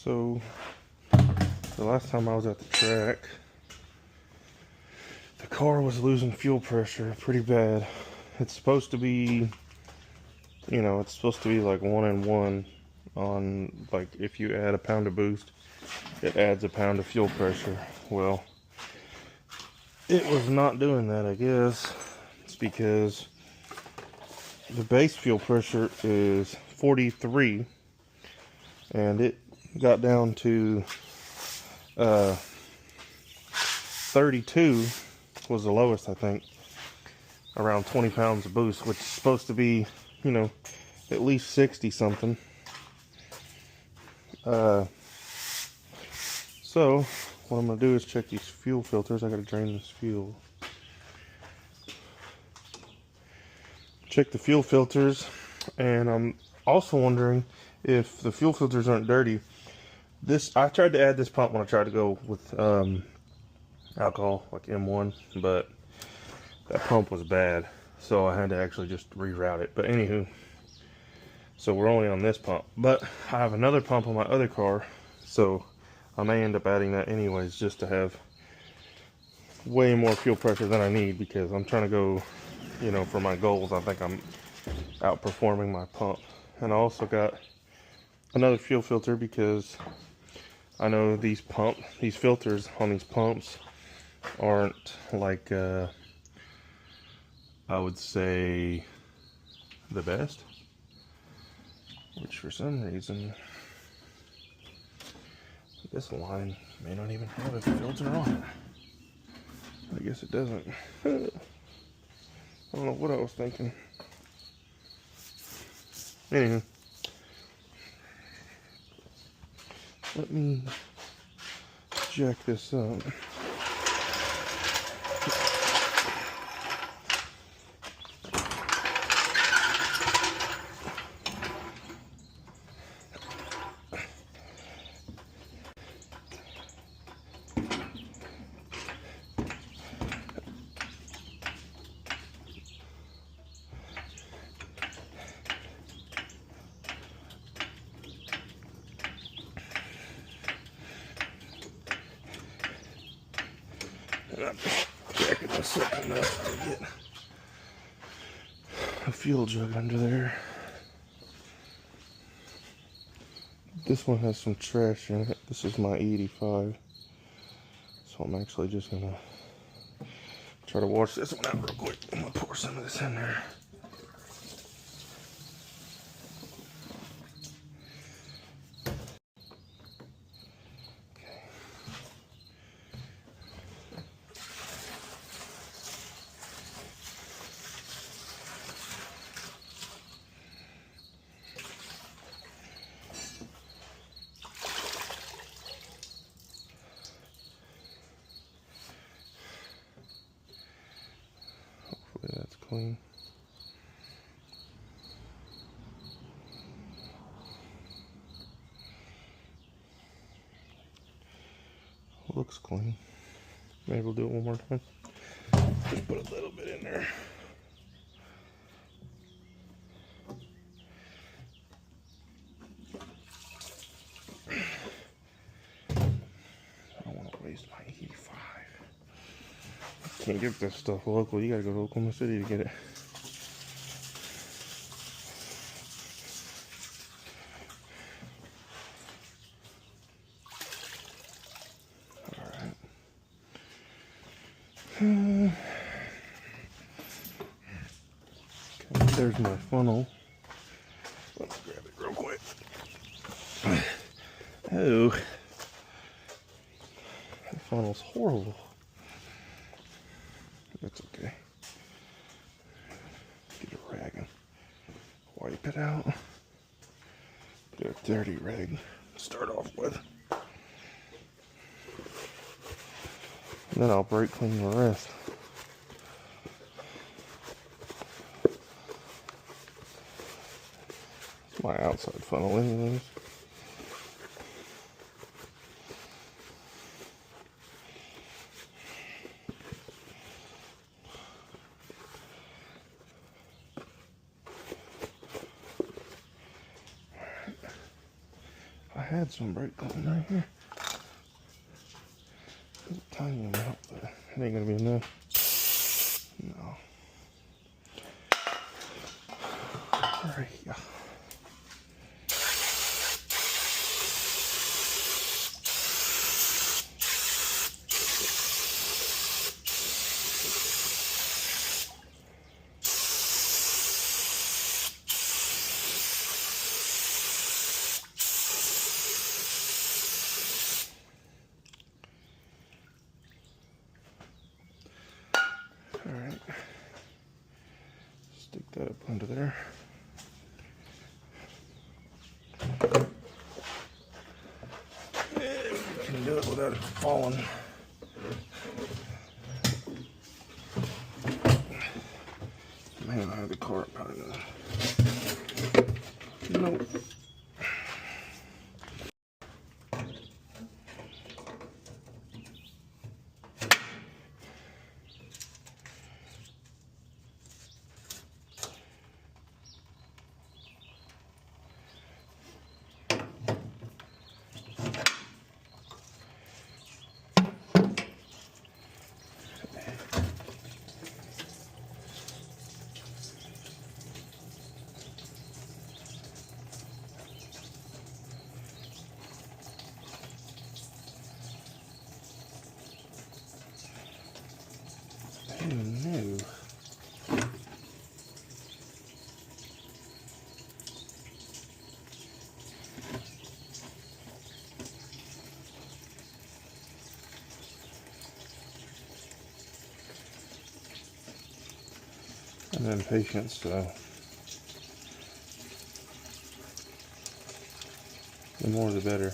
So, the last time I was at the track, the car was losing fuel pressure pretty bad. It's supposed to be, it's supposed to be like 1 and 1 on, like, if you add a pound of boost, it adds a pound of fuel pressure. Well, it was not doing that, I guess. It's because the base fuel pressure is 43, and it got down to 32 was the lowest, I think, around 20 pounds of boost, which is supposed to be, at least 60 something. So what I'm gonna do is check these fuel filters. I gotta drain this fuel. Check the fuel filters, and I'm also wondering if the fuel filters aren't dirty. I tried to add this pump when I tried to go with alcohol, like M1, but that pump was bad, so I had to actually just reroute it. But anywho, so we're only on this pump, but I have another pump on my other car, so I may end up adding that anyways, just to have way more fuel pressure than I need, because I'm trying to go, for my goals. I think I'm outperforming my pump. And I also got another fuel filter, because I know these filters on these pumps aren't like, I would say, the best, which for some reason this line may not even have a filter on it. I guess it doesn't. I don't know what I was thinking. Anywho, let me jack this up. And I'm jacking this up enough to get a fuel jug under there. This one has some trash in it. This is my E85. So I'm actually just gonna try to wash this one out real quick. I'm gonna pour some of this in there. Hopefully that's clean. Looks clean. Maybe we'll do it one more time. Just put a little bit in there. I don't want to waste my E85. Can't get this stuff local. You gotta go to Oklahoma City to get it. Alright. Okay, there's my funnel. Let me grab it real quick. Oh. The funnel's horrible. That's okay. Get a rag and wipe it out. Get a dirty rag to start off with. And then I'll brake clean the rest. It's my outside funnel anyways. had some brake clean right here. There's a tiny amount, but it ain't gonna be enough. No. Right here. Alright, stick that up under there. And we can do it without it falling. Man, I have the car up high enough. Nope. No. And then patience, the more the better.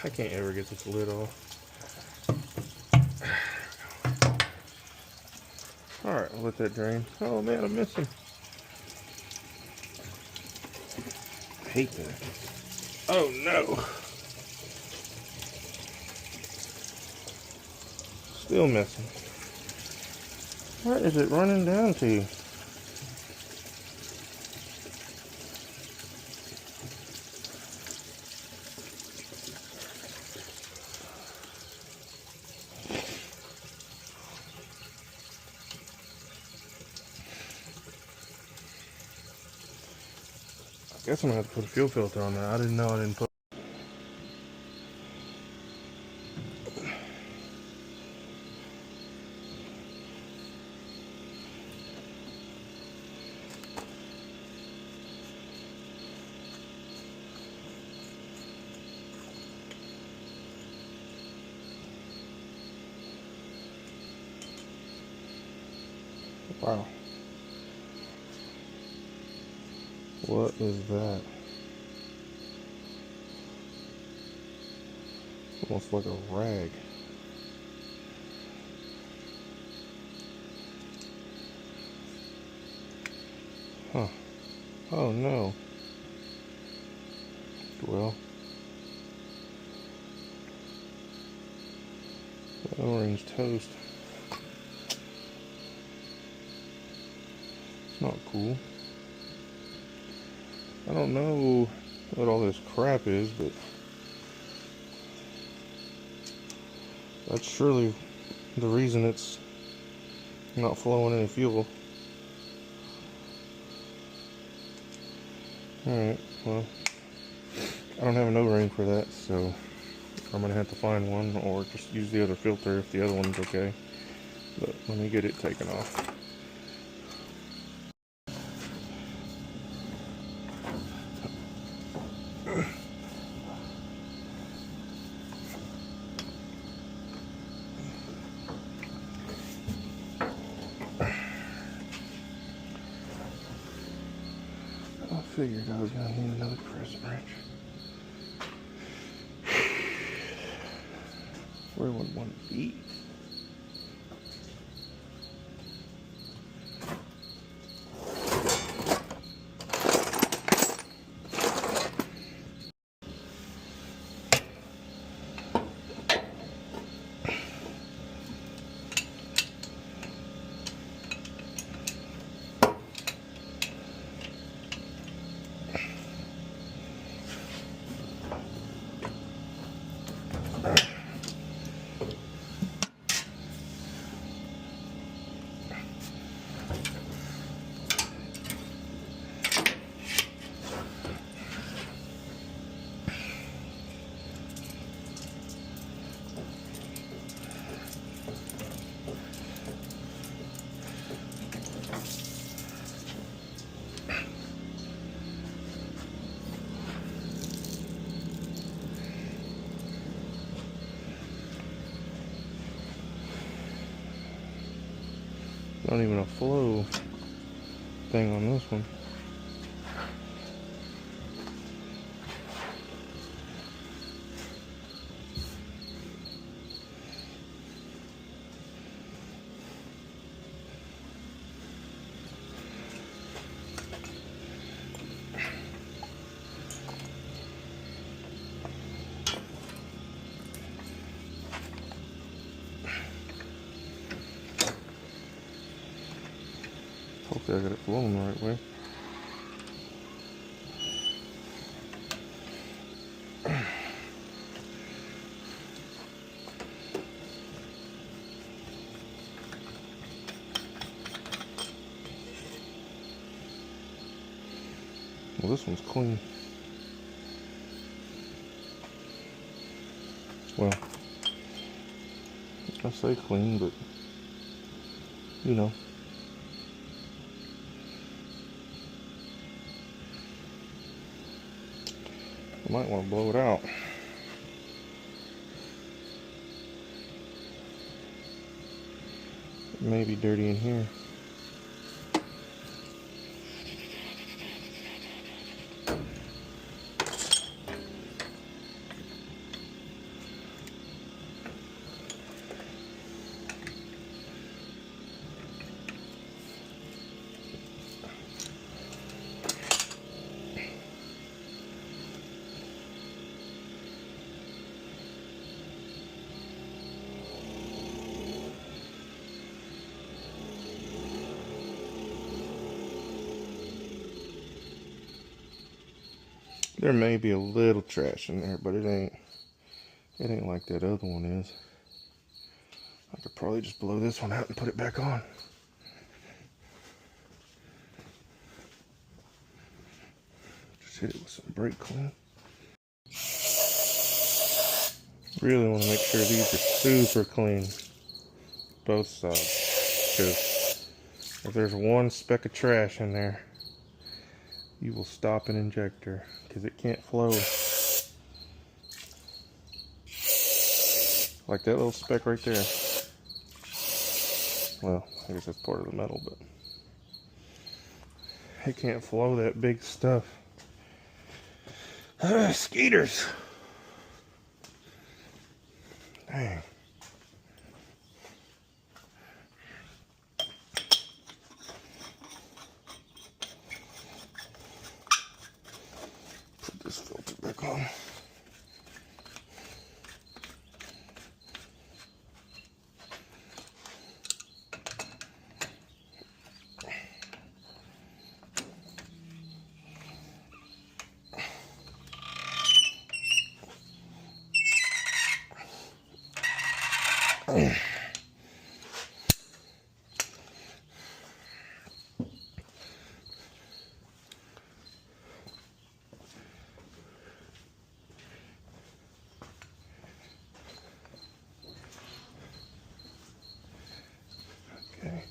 I can't ever get this lid off. Alright, I'll let that drain. Oh man, I'm missing. I hate that. Oh no. Still missing. What is it running down to? I guess I'm gonna have to put a fuel filter on that. I didn't know I didn't put. Wow. What is that? Almost like a rag. Huh. Oh no. Well. That O-ring's toast. It's not cool. I don't know what all this crap is, but that's surely the reason it's not flowing any fuel. Alright, well, I don't have an O-ring for that, so I'm going to have to find one or just use the other filter if the other one's okay. But let me get it taken off. I figured I was going to need another crescent wrench. Where would one be? Not even a flow thing on this one. Hopefully I got it flowing the right way. Well, this one's clean. Well, I say clean, but you know. I might want to blow it out. It may be dirty in here. There may be a little trash in there, but it ain't like that other one is. I could probably just blow this one out and put it back on. Just hit it with some brake clean. Really want to make sure these are super clean, both sides, because if there's one speck of trash in there, you will stop an injector because it can't flow. Like that little speck right there. Well, I guess that's part of the metal, but it can't flow that big stuff. Skeeters. Dang. Put this filter back on. Okay.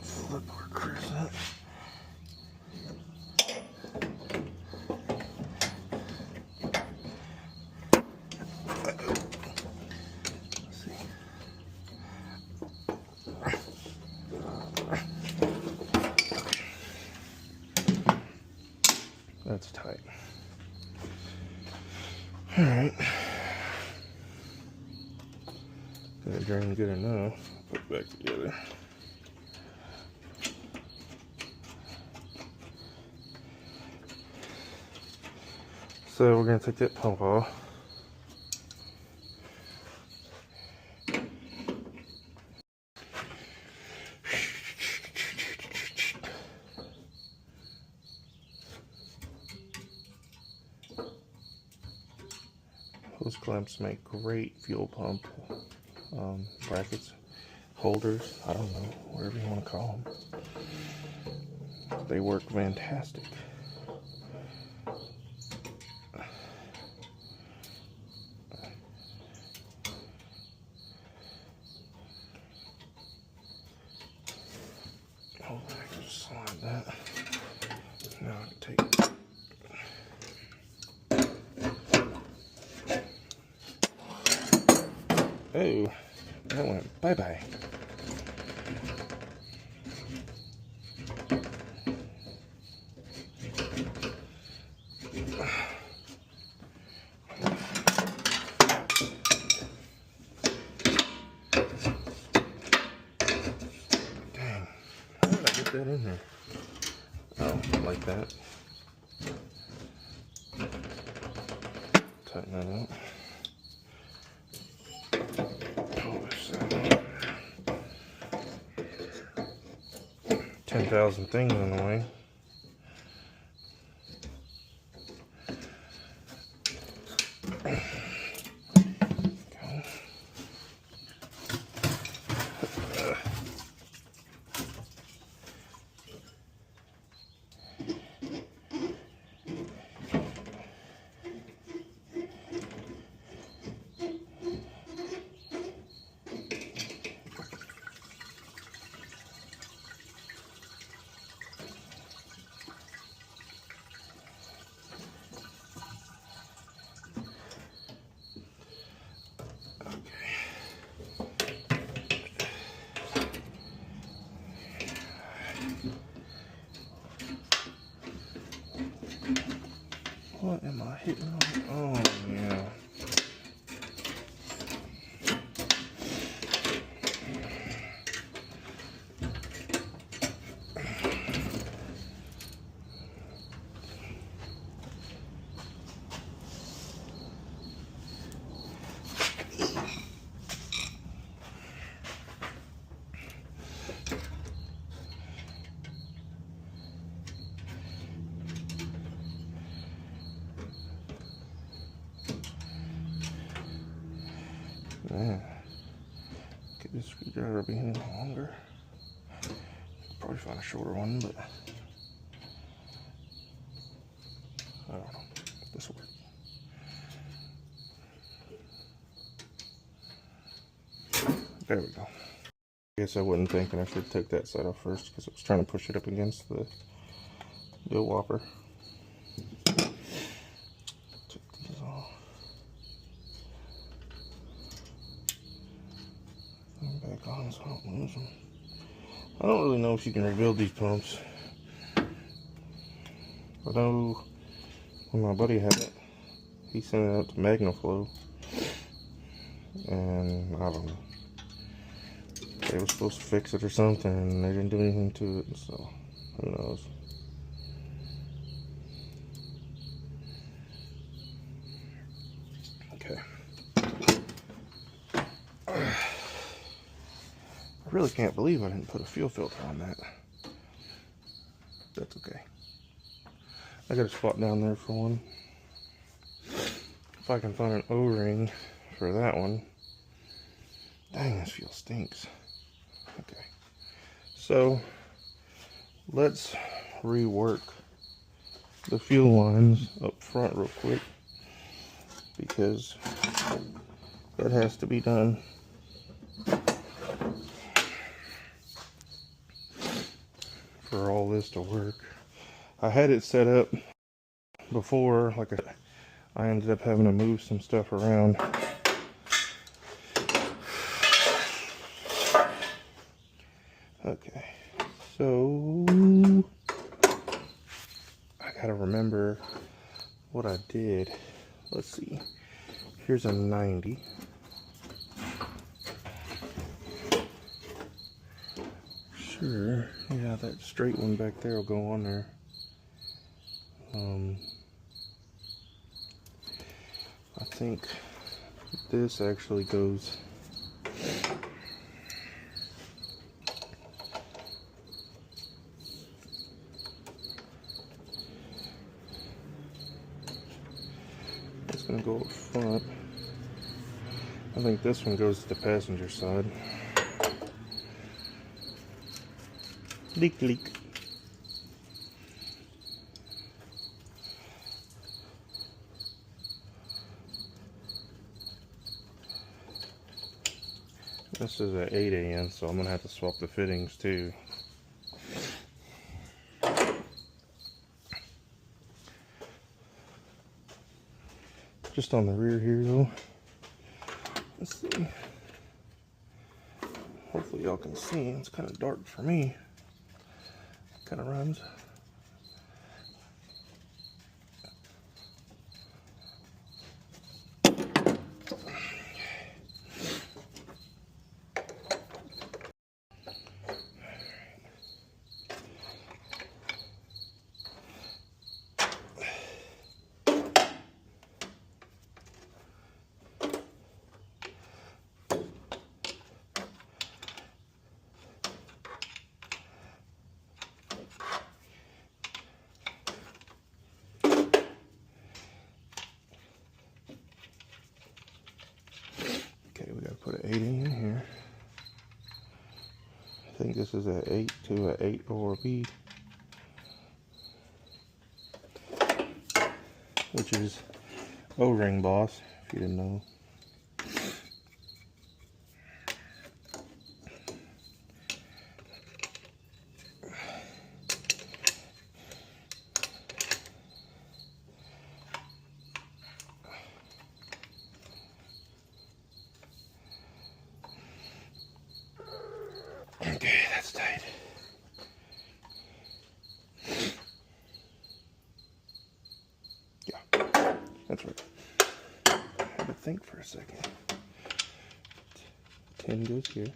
Flip our Chris up. Let's see. That's tight. All right. Got it drained good enough. Put it back together. So we're going to take that pump off. Those clamps make great fuel pump brackets, holders, I don't know, whatever you want to call them. They work fantastic. Oh, I can just slide that. Now I can take it. Oh, that went bye-bye. Dang, how did I get that in there? Oh, like that. Tighten that up. 10,000 things in the way. What am I hitting on? Oh, yeah. Man, get this screwdriver be any longer. Probably find a shorter one, but I don't know. This will work. There we go. I guess I wasn't thinking I should take that side off first because I was trying to push it up against the whopper. Take these off. And back on so I don't lose them. I don't really know if you can rebuild these pumps. I know when my buddy had it, he sent it out to MagnaFlow, and I don't know. They were supposed to fix it or something, and they didn't do anything to it, so who knows. Okay. I really can't believe I didn't put a fuel filter on that. That's okay. I got a spot down there for one. If I can find an O-ring for that one. Dang, this fuel stinks. Okay. So, let's rework the fuel lines up front real quick, because that has to be done. For all this to work. I had it set up before, like I ended up having to move some stuff around. Okay, so I gotta remember what I did. Let's see. Here's a 90. Sure, yeah, that straight one back there will go on there. think this actually goes. It's gonna go up front. I think this one goes to the passenger side. Leak, leak. This is an 8AN, so I'm gonna have to swap the fittings too. Just on the rear here though. Let's see. Hopefully y'all can see. It's kind of dark for me. Kind of runs. Okay, we gotta put an 8 in here. I think this is an 8 to an 8 or a B, which is O-ring boss, if you didn't know. Okay, that's tight. Yeah, that's right. I had to think for a second. 10 goes here.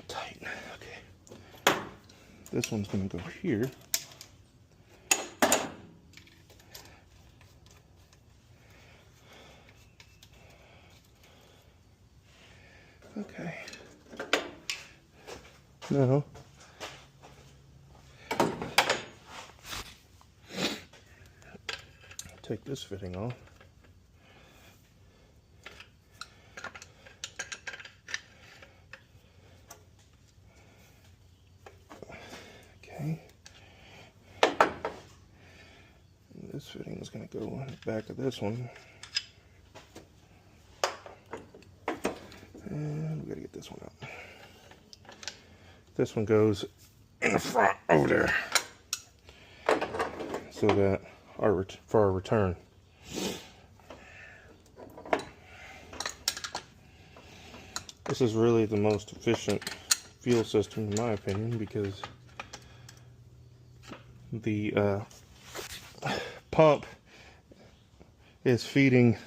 Tight. Okay. This one's gonna go here. Okay. Now, take this fitting off. Okay. And this fitting is going to go on the back of this one. And we got to get this one out. This one goes in the front over there, so that for our return. This is really the most efficient fuel system in my opinion, because the pump is feeding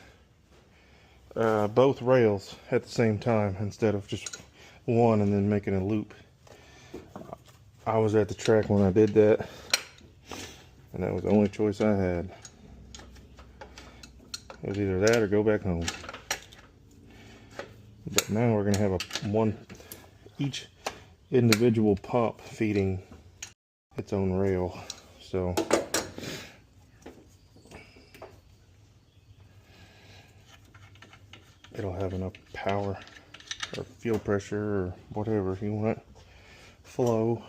both rails at the same time instead of just one and then making a loop. I was at the track when I did that, and that was the only choice I had. It was either that or go back home. But now we're going to have each individual pump feeding its own rail. So it'll have enough power or fuel pressure or whatever you want, flow.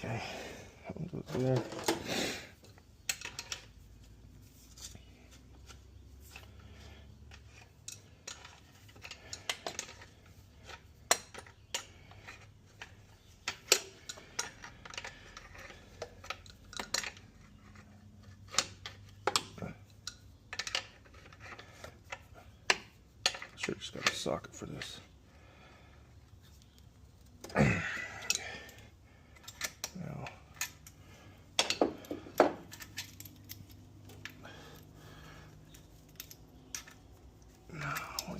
Okay, that one goes there. Sure, just got a socket for this. Okay. Now,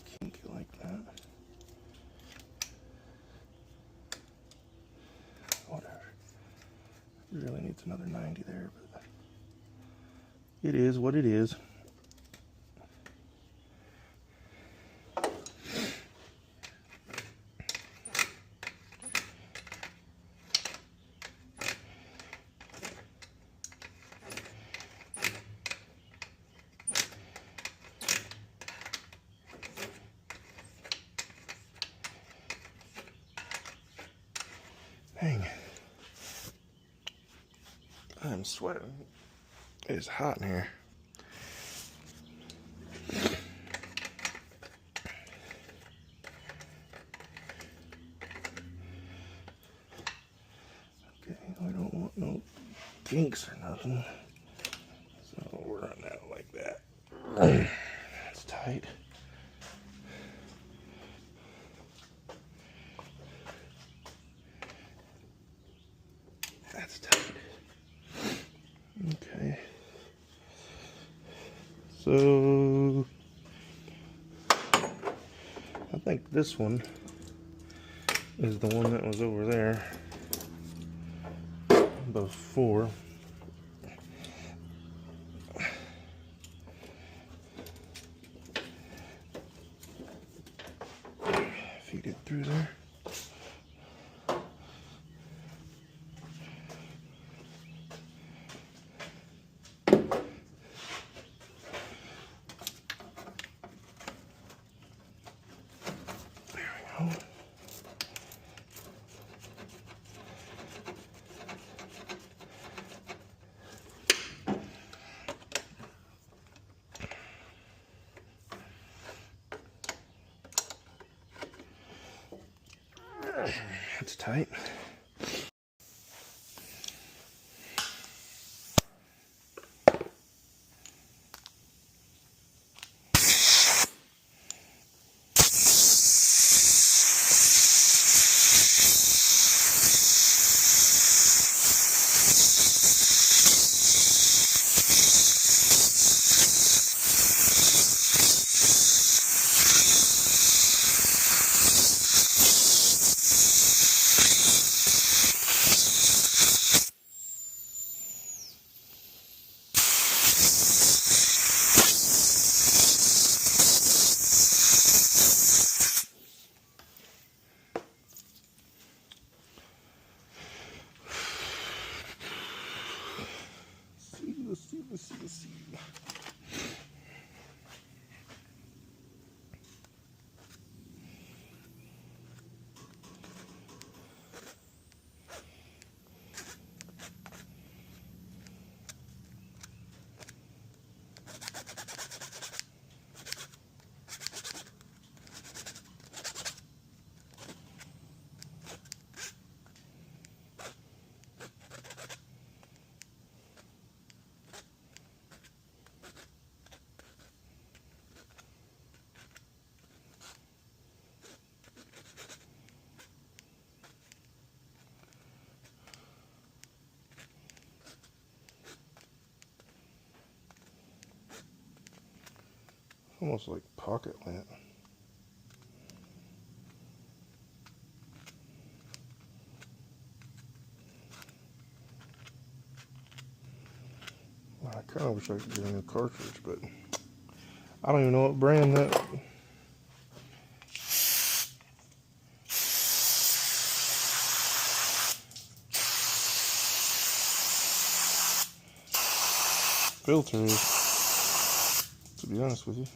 it's another 90 there, but it is what it is. Dang. I'm sweating. It's hot in here. Okay, we don't want no kinks or nothing. So we're running out like that. That's tight. That's tight. Okay. So I think this one is the one that was over there before. Feed it through there. That's tight. Let's see. Almost like pocket lint. I kind of wish I could get a new cartridge, but I don't even know what brand that. Filter is, to be honest with you.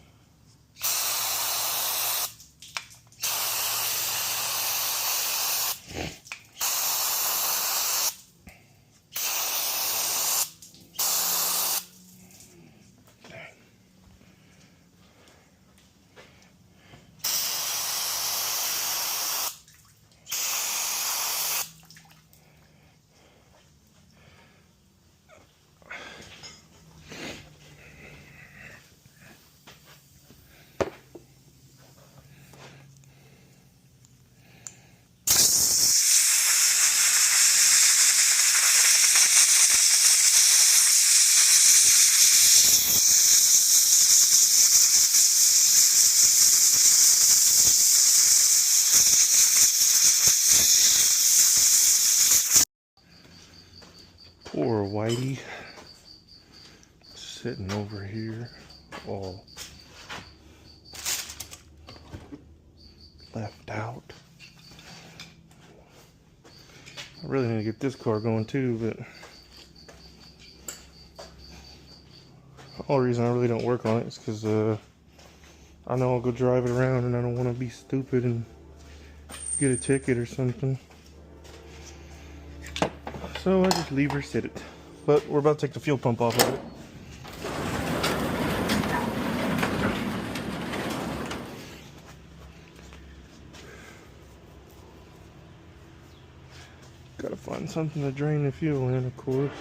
Poor Whitey, sitting over here, all left out. I really need to get this car going too, but the only reason I really don't work on it is because I know I'll go drive it around and I don't want to be stupid and get a ticket or something. So I just leave her sit it. But we're about to take the fuel pump off of it. Gotta find something to drain the fuel in, of course.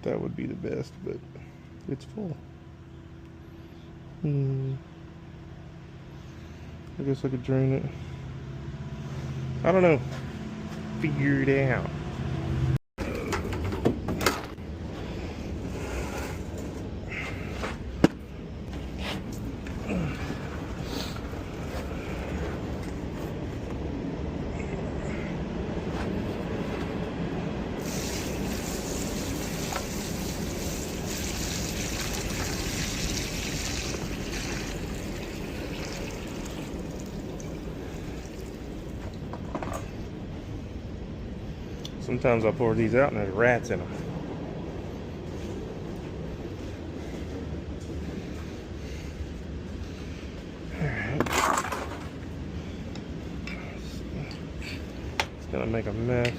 That would be the best, but it's full. I guess I could drain it. I don't know. Figure it out. Sometimes I pour these out and there's rats in them. Alright. It's gonna make a mess.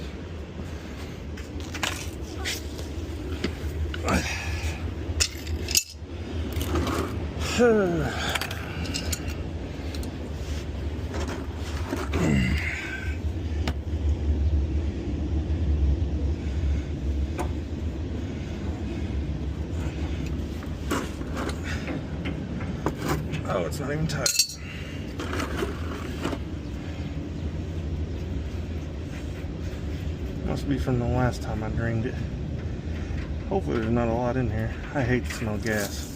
Oh, it's not even tight. Must be from the last time I drained it. Hopefully there's not a lot in here. I hate to smell gas.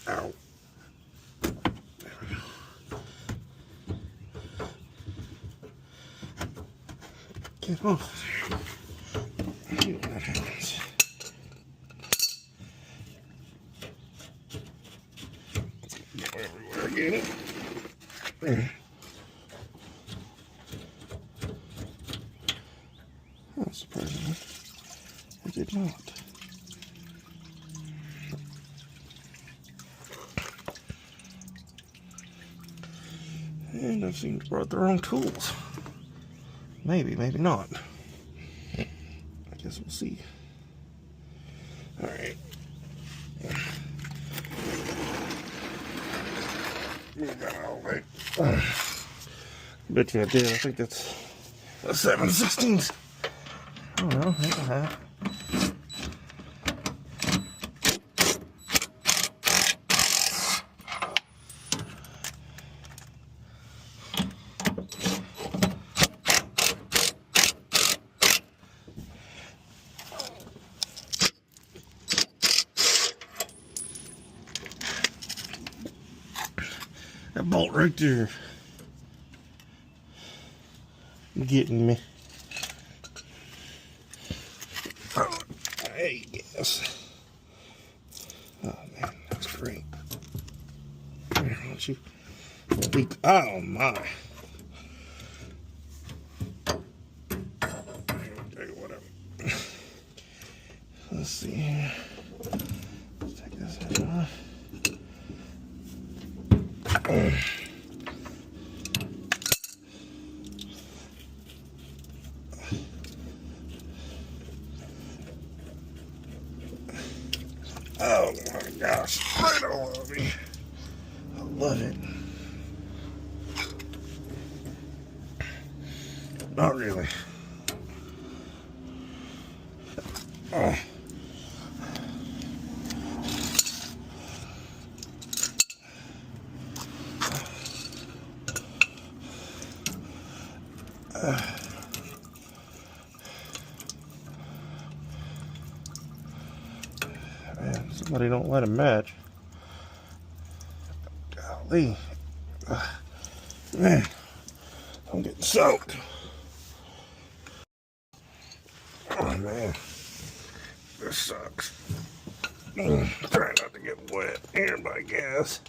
Ow. There we go. Get off. See what happens. Get everywhere again. Oh, surprisingly, it did not. And I've seemed to brought the wrong tools. Maybe, maybe not. I guess we'll see. Alright. Bet you I did. I think that's a 7/16. I don't know. Ain't gonna have. That bolt right there getting me. Oh, I guess. Oh man, that's great. Here, why don't you leak? Oh my. Let's see here. Let's take this off. Oh my gosh, right all over me. I love it. Not really. Oh. Man, somebody don't let him match. Golly. Man, I'm getting soaked. Oh man, this sucks. Trying not to get wet here by gas.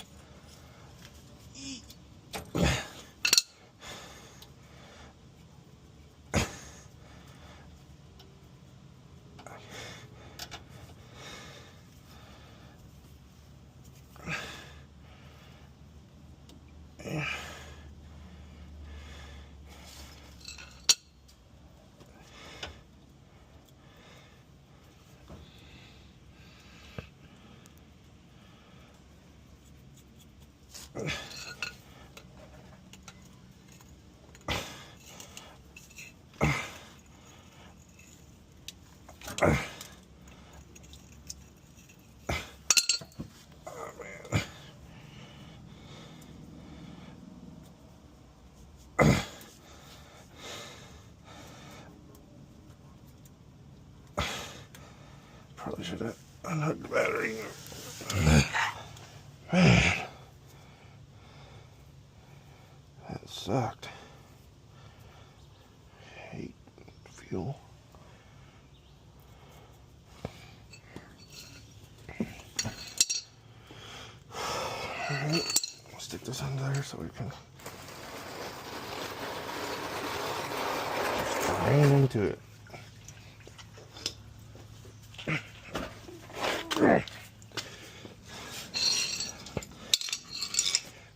Probably should have unhooked the battery. Man, that sucked. Hate fuel. Alright, I'll stick this under there so we can drain into it.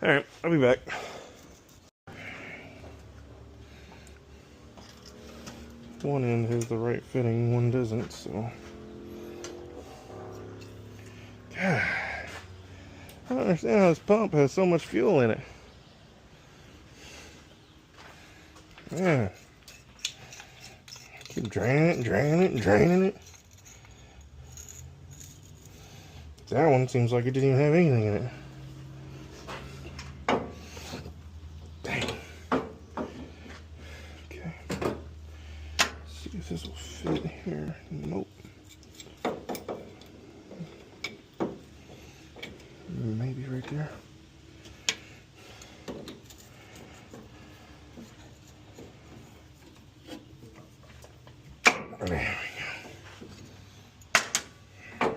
Alright, I'll be back. One end has the right fitting, one doesn't, so. God, I don't understand how this pump has so much fuel in it. Man. Keep draining it and draining it and draining it. That one seems like it didn't even have anything in it. If this will fit here. Nope. Maybe right there. There we go.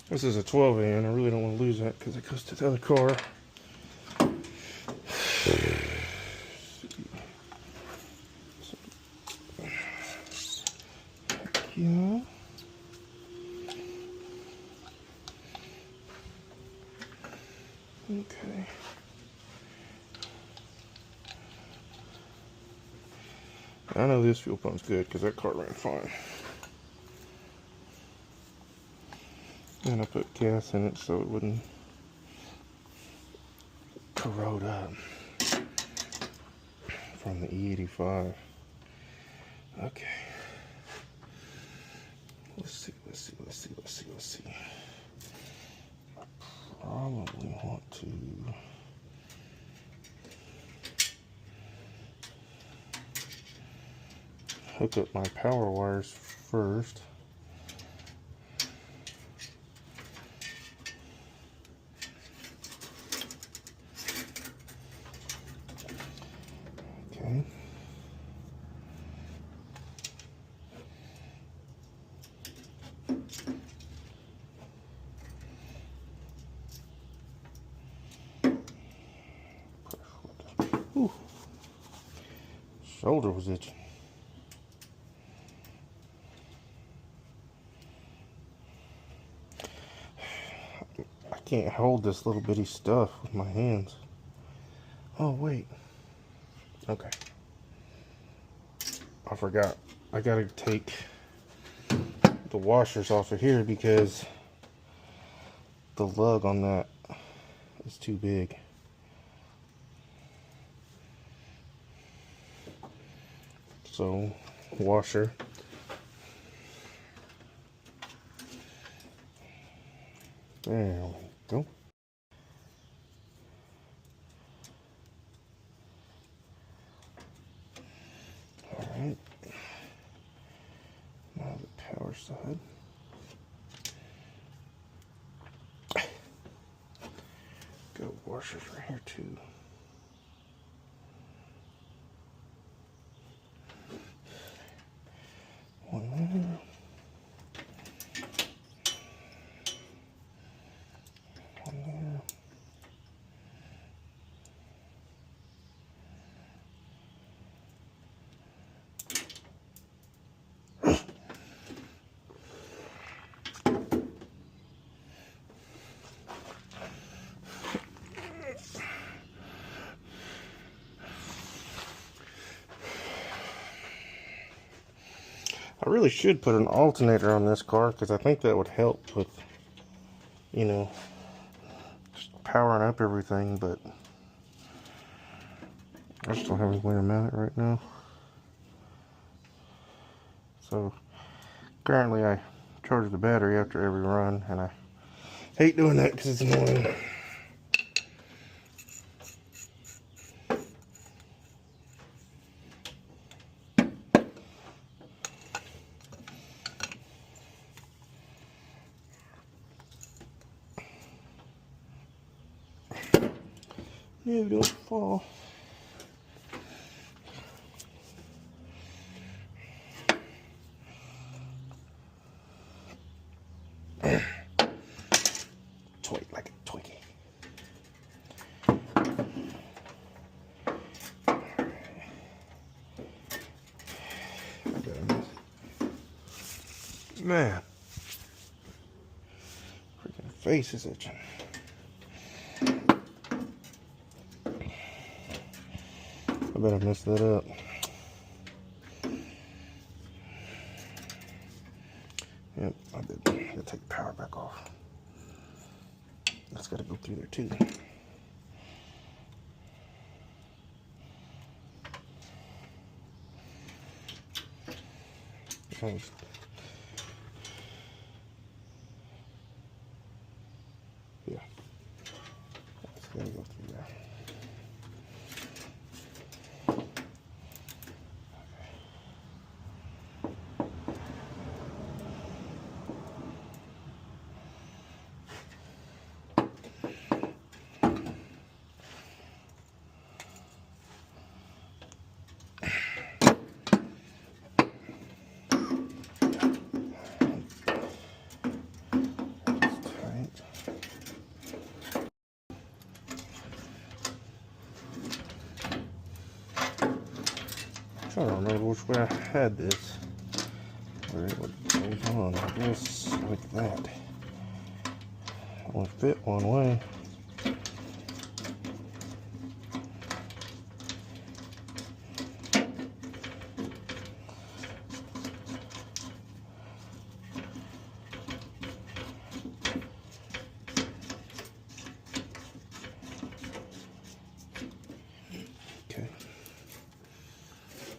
This is a 12 AN. I really don't want to lose that because it goes to the other car. Yeah. Okay. I know this fuel pump's good because that car ran fine. And I put gas in it so it wouldn't corrode up from the E85. Okay. Let's see. I probably want to hook up my power wires first. Okay. Ooh. Shoulder was itching. can't hold this little bitty stuff with my hands. Oh, wait. Okay. I forgot. I gotta take the washers off of here because the lug on that is too big. So, washer. There we go. Alright. Now the power side. Go washers right here too. One there. One there. I really should put an alternator on this car because I think that would help with, you know, just powering up everything, but I just don't have any way to mount it right now. So currently I charge the battery after every run, and I hate doing that because it's annoying. No, don't fall. Twig like a Twiggy. Man, freaking face is itching. I bet I messed that up. Yep, I did. I gotta take the power back off. That's gotta go through there too. Yeah, that's gotta go through there. I don't remember which way I had this. Where it goes on, I guess, like that. Only fit one way. Okay.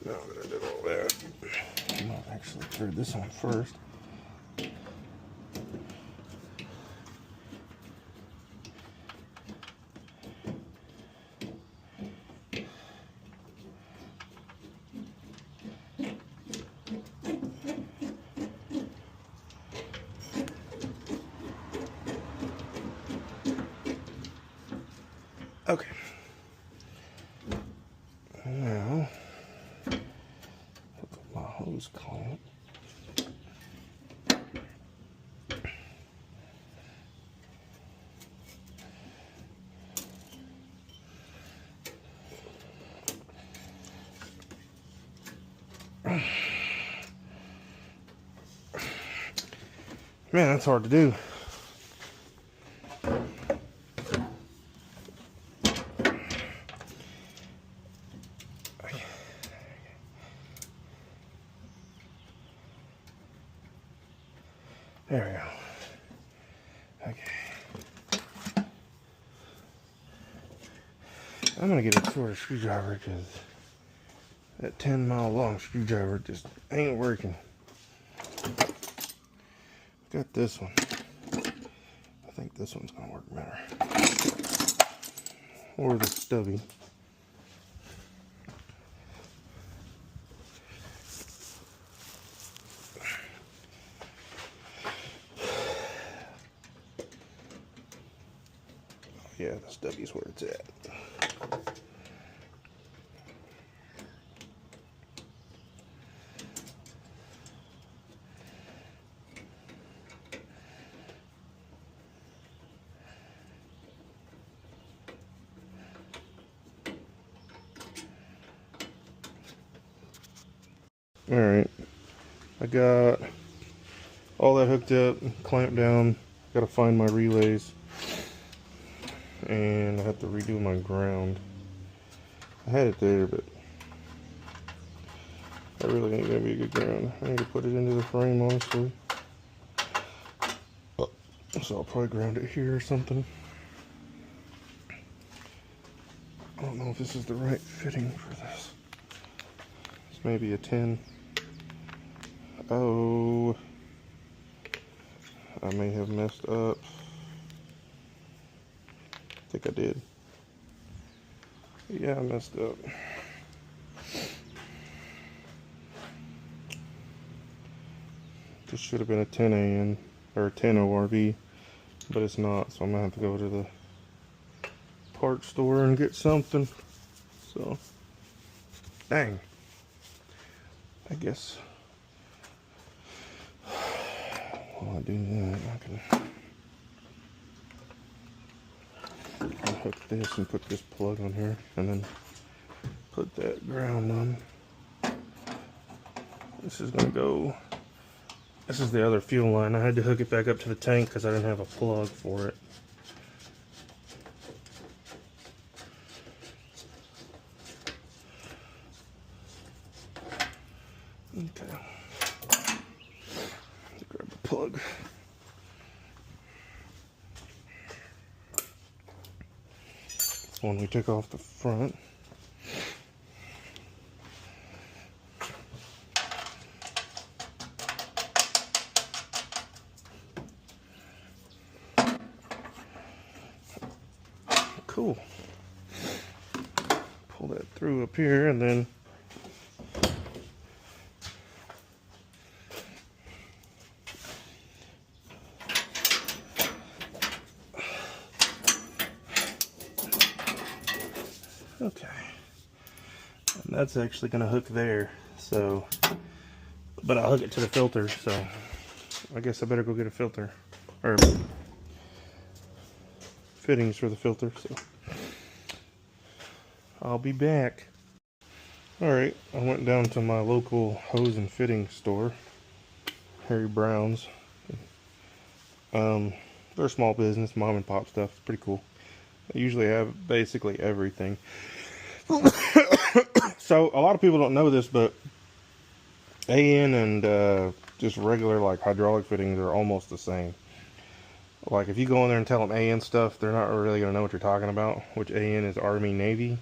Now that I did all that, I might actually throw this on first. Okay. Now, look at my hose clamp. Man, that's hard to do. There we go. Okay. I'm gonna get a shorter screwdriver because that 10-mile long screwdriver just ain't working. Got this one. I think this one's gonna work better. Or the stubby. Yeah, the stubby's where it's at. Alright, I got all that hooked up, clamped down. Gotta find my relays, and I have to redo my ground. I had it there, but that really ain't gonna be a good ground. I need to put it into the frame, honestly. So I'll probably ground it here or something. I don't know if this is the right fitting for this. It's maybe a 10. Oh, I may have messed up. I think I did. Yeah, I messed up. This should have been a 10 AN or a 10 ORV, but it's not, so I'm gonna have to go to the parts store and get something. So, dang. I guess while I do that, I'll hook this and put this plug on here, and then put that ground on. This is gonna go. This is the other fuel line. I had to hook it back up to the tank because I didn't have a plug for it. Okay. Let's grab a plug. It's one we took off the front. Cool. Pull that through up here, and then okay, and that's actually going to hook there, so, but I'll hook it to the filter, so I guess I better go get a filter, or fittings for the filter, so I'll be back. Alright, I went down to my local hose and fitting store, Harry Brown's. They're a small business, mom and pop stuff, it's pretty cool. They usually have basically everything. So a lot of people don't know this, but AN and just regular like hydraulic fittings are almost the same. Like if you go in there and tell them AN stuff, they're not really going to know what you're talking about, which AN is Army Navy.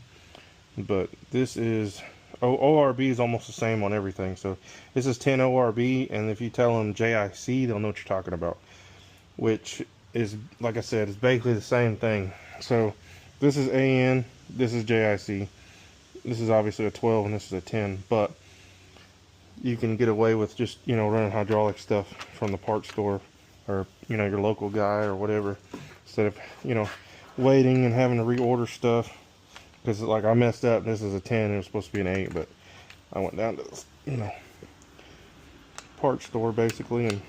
But this is, ORB is almost the same on everything. So this is 10 ORB, and if you tell them JIC, they'll know what you're talking about. Which is, like I said, it's basically the same thing. So this is AN, this is JIC. This is obviously a 12 and this is a 10, but you can get away with just, you know, running hydraulic stuff from the parts store, or, you know, your local guy or whatever, instead of, you know, waiting and having to reorder stuff. Because like I messed up, this is a 10 and it was supposed to be an 8, but I went down to this, you know, parts store basically and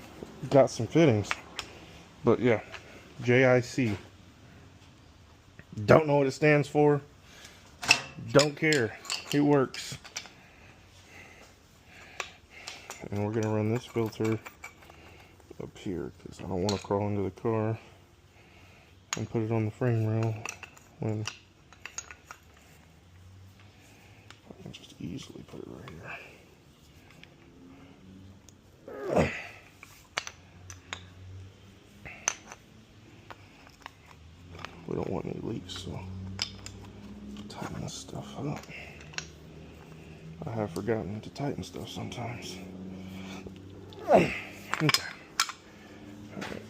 got some fittings. But yeah, JIC. Don't know what it stands for. Don't care. It works. And we're gonna run this filter up here because I don't want to crawl into the car and put it on the frame rail when I can just easily put it right here. We don't want any leaks, so tighten this stuff up. I have forgotten to tighten stuff sometimes. Okay. Alright.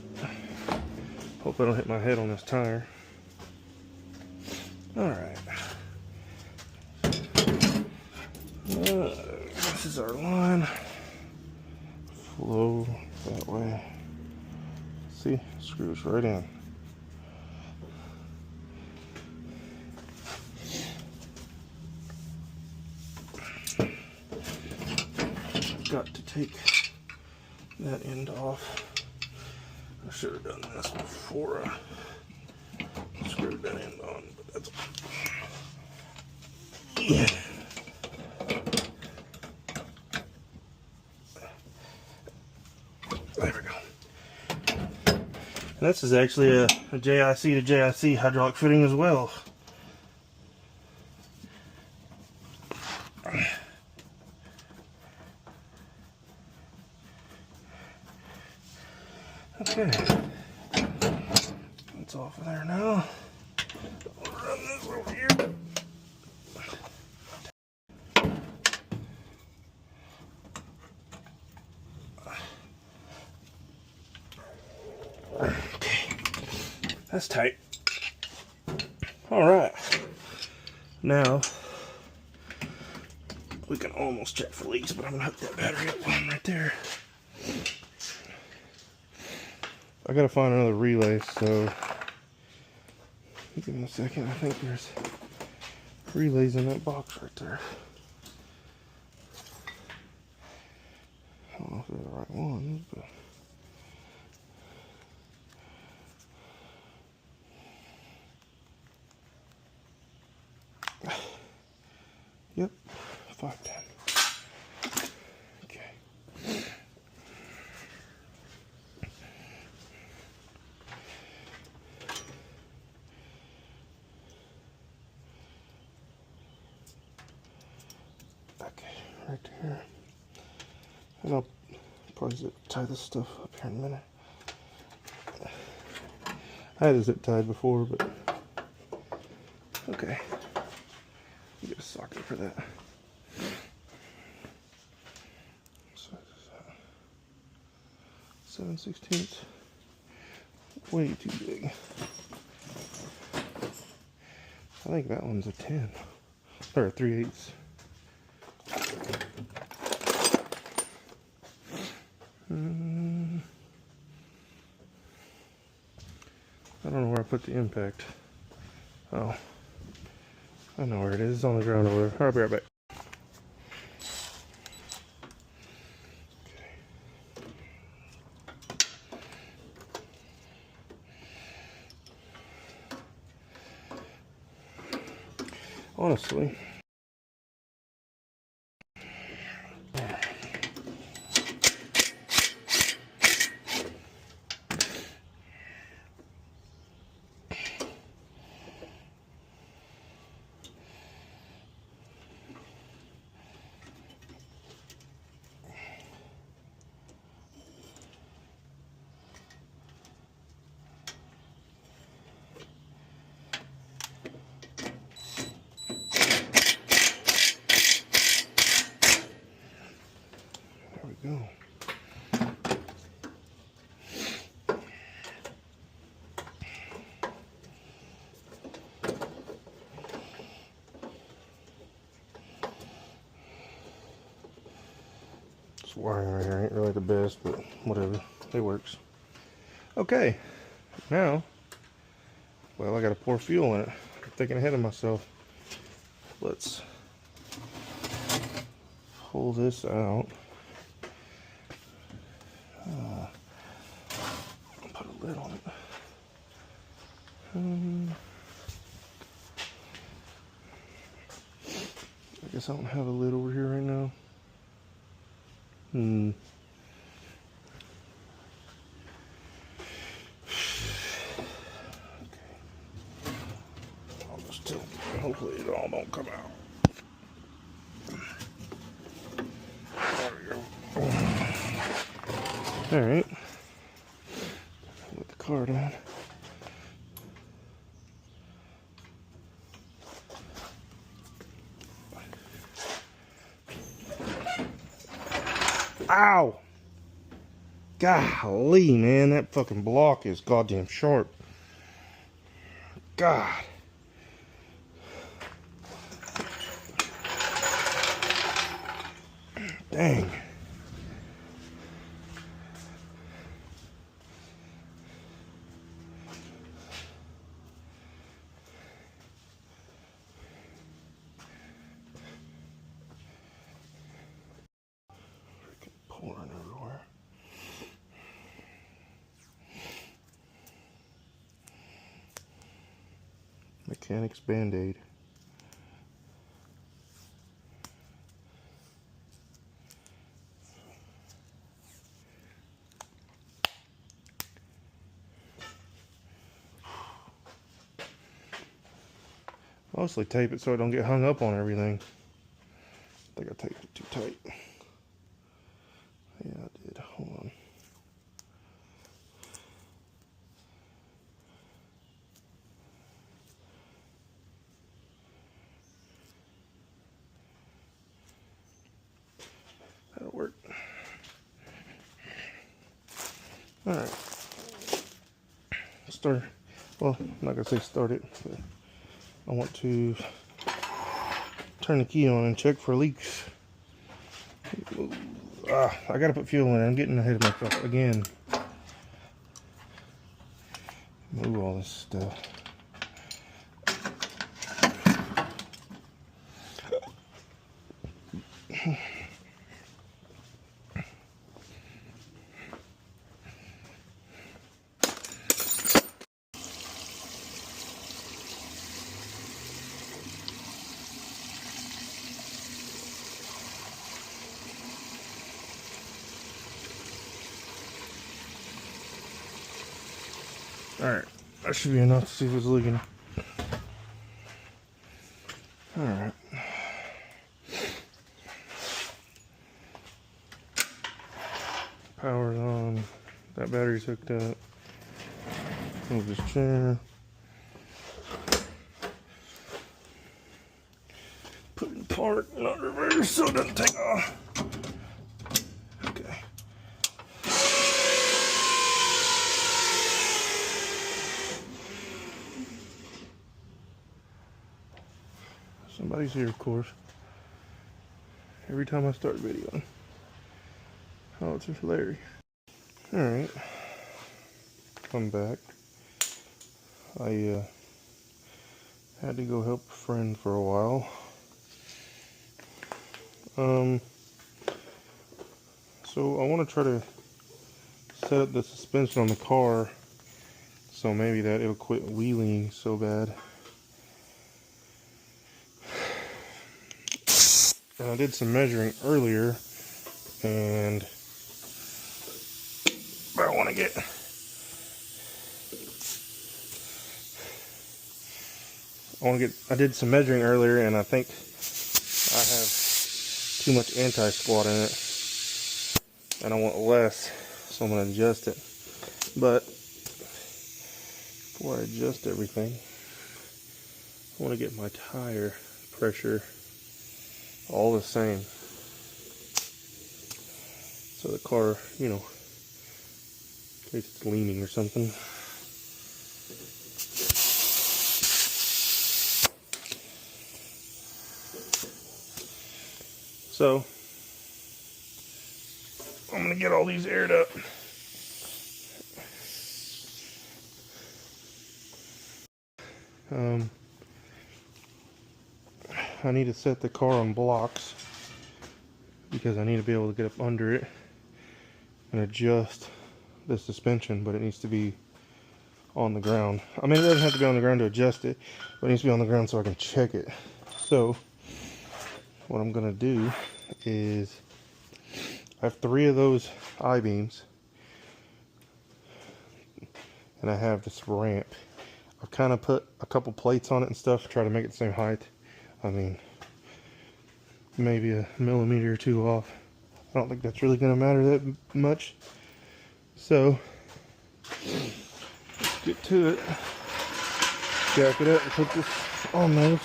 Hope I don't hit my head on this tire. Alright. This is our line. Flow that way. See? Screws right in. Got to take that end off. I should have done this before I screwed that end on, but that's yeah. There we go. And this is actually a JIC to JIC hydraulic fitting as well. Okay, that's off of there now. I'll run this over here. Okay, that's tight. All right, now we can almost check for leaks, but I'm gonna hook that battery up one right there. I gotta find another relay, so give me a second. I think there's relays in that box right there. I don't know if they're the right ones, but yep, 510. Okay. Okay, right here. And I'll probably zip tie this stuff up here in a minute. I had a zip tied before, but okay. Get a socket for that. So 7/16. Way too big. I think that one's a 10 or a 3/8. I don't know where I put the impact. Oh, I know where it is. It's on the ground over there. I'll be right back. Honestly, go. This wiring right here ain't really the best, but whatever. It works. Okay. Now, well, I gotta pour fuel in it. I'm thinking ahead of myself. Let's pull this out. Put a lid on it. I guess I don't have a lid over here right now. Okay. I'll just tilt it. Hopefully it all don't come out. There we go. Alright. With the card on. Ow! Golly, man, that fucking block is goddamn sharp. God. Dang. Freaking pouring everywhere. Mechanic's Band-Aid. Mostly tape it so it don't get hung up on everything. I think I taped it too tight. Yeah, I did. Hold on. That'll work. Alright. Start. Well, I'm not going to say start it, but I want to turn the key on and check for leaks. I got to put fuel in it. I'm getting ahead of myself again. Move all this stuff. Alright, that should be enough to see if it's leaking. Alright. Power's on. That battery's hooked up. Move this chair. Put it in park, not reverse, so it doesn't take off. Okay. Somebody's here, of course. Every time I start videoing. Oh, it's just Larry. Alright. Come back. I had to go help a friend for a while. So I want to try to set up the suspension on the car so maybe that it'll quit wheeling so bad. And I did some measuring earlier, and I want to get I did some measuring earlier, and I think I have too much anti-squat in it, and I want less, so I'm going to adjust it. But before I adjust everything, I want to get my tire pressure all the same, so the car, you know, in case it's leaning or something. So I'm gonna get all these aired up. I need to set the car on blocks because I need to be able to get up under it and adjust the suspension, but it needs to be on the ground. I mean, it doesn't have to be on the ground to adjust it, but it needs to be on the ground so I can check it. So what I'm gonna do is, I have 3 of those I-beams, and I have this ramp. I've kind of put a couple plates on it and stuff to try to make it the same height. I mean, maybe a millimeter or 2 off. I don't think that's really going to matter that much. So, let's get to it. Jack it up and put this on those.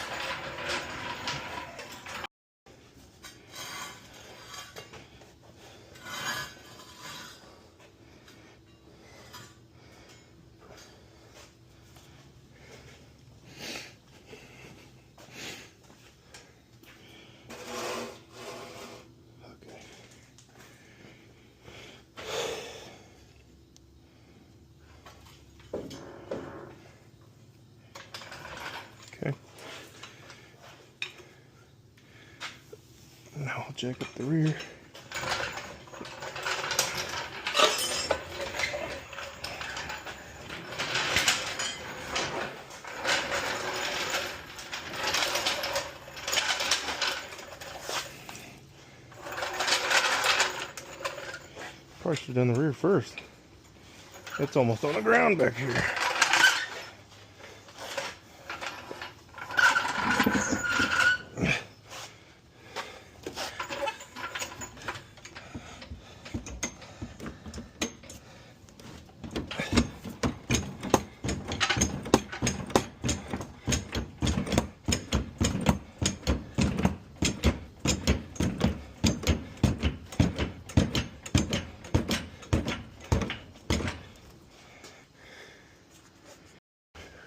Okay. Now I'll jack up the rear. Probably should have done the rear first. It's almost on the ground back here.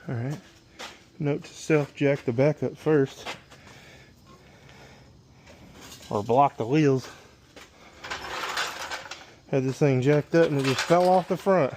Alright, note to self, jack the back up first, or block the wheels. Had this thing jacked up and it just fell off the front.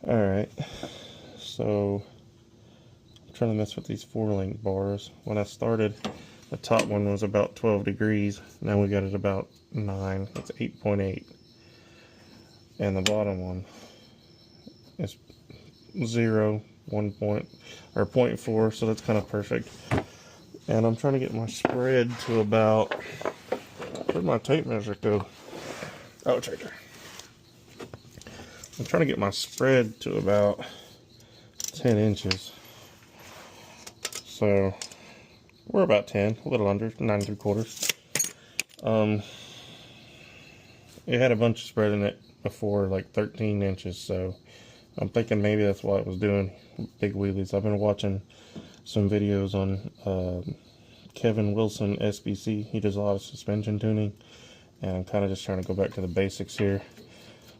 Alright, so I'm trying to mess with these 4-link bars. When I started, the top one was about 12 degrees. Now we got it about 9. It's 8.8. And the bottom one is 0, 1 point, or 0.4, so that's kind of perfect. And I'm trying to get my spread to about, where'd my tape measure go? Oh, it's right there. I'm trying to get my spread to about 10 inches. So we're about 10, a little under, 9 3/4. It had a bunch of spread in it before, like 13 inches. So I'm thinking maybe that's why it was doing big wheelies. I've been watching some videos on Kevin Wilson SBC. He does a lot of suspension tuning. And I'm kind of just trying to go back to the basics here,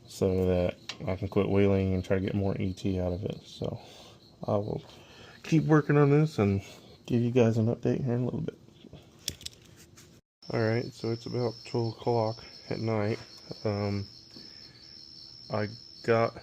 so that I can quit wheeling and try to get more ET out of it. So I will keep working on this and give you guys an update here in a little bit. Alright, so it's about 12 o'clock at night. I got